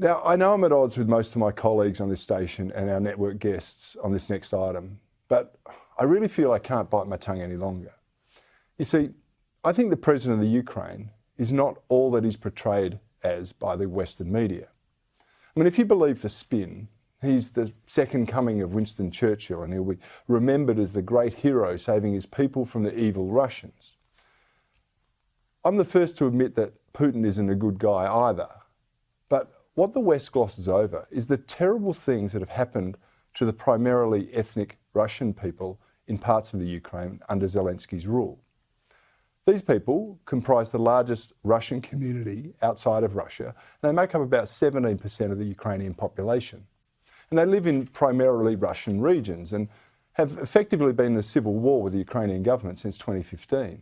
Now, I know I'm at odds with most of my colleagues on this station and our network guests on this next item, but I really feel I can't bite my tongue any longer. You see, I think the president of the Ukraine is not all that he's portrayed as by the Western media. I mean, if you believe the spin, he's the second coming of Winston Churchill and he'll be remembered as the great hero saving his people from the evil Russians. I'm the first to admit that Putin isn't a good guy either, but what the West glosses over is the terrible things that have happened to the primarily ethnic Russian people in parts of the Ukraine under Zelensky's rule. These people comprise the largest Russian community outside of Russia, and they make up about 17% of the Ukrainian population. And they live in primarily Russian regions and have effectively been in a civil war with the Ukrainian government since 2015.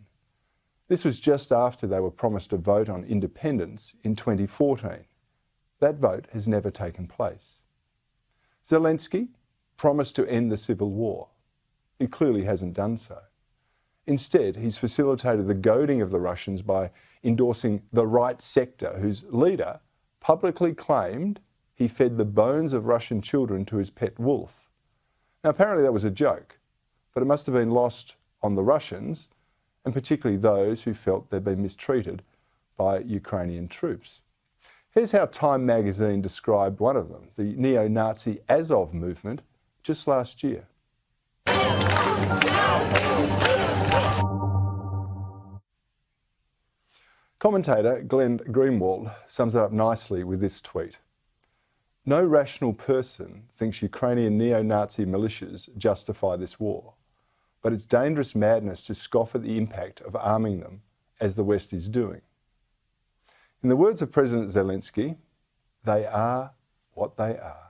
This was just after they were promised a vote on independence in 2014. That vote has never taken place. Zelensky promised to end the civil war. He clearly hasn't done so. Instead, he's facilitated the goading of the Russians by endorsing the right sector, whose leader publicly claimed he fed the bones of Russian children to his pet wolf. Now, apparently that was a joke, but it must have been lost on the Russians, and particularly those who felt they'd been mistreated by Ukrainian troops. Here's how Time magazine described one of them, the neo-Nazi Azov movement, just last year. Commentator Glenn Greenwald sums it up nicely with this tweet. No rational person thinks Ukrainian neo-Nazi militias justify this war, but it's dangerous madness to scoff at the impact of arming them, as the West is doing. In the words of President Zelensky, they are what they are.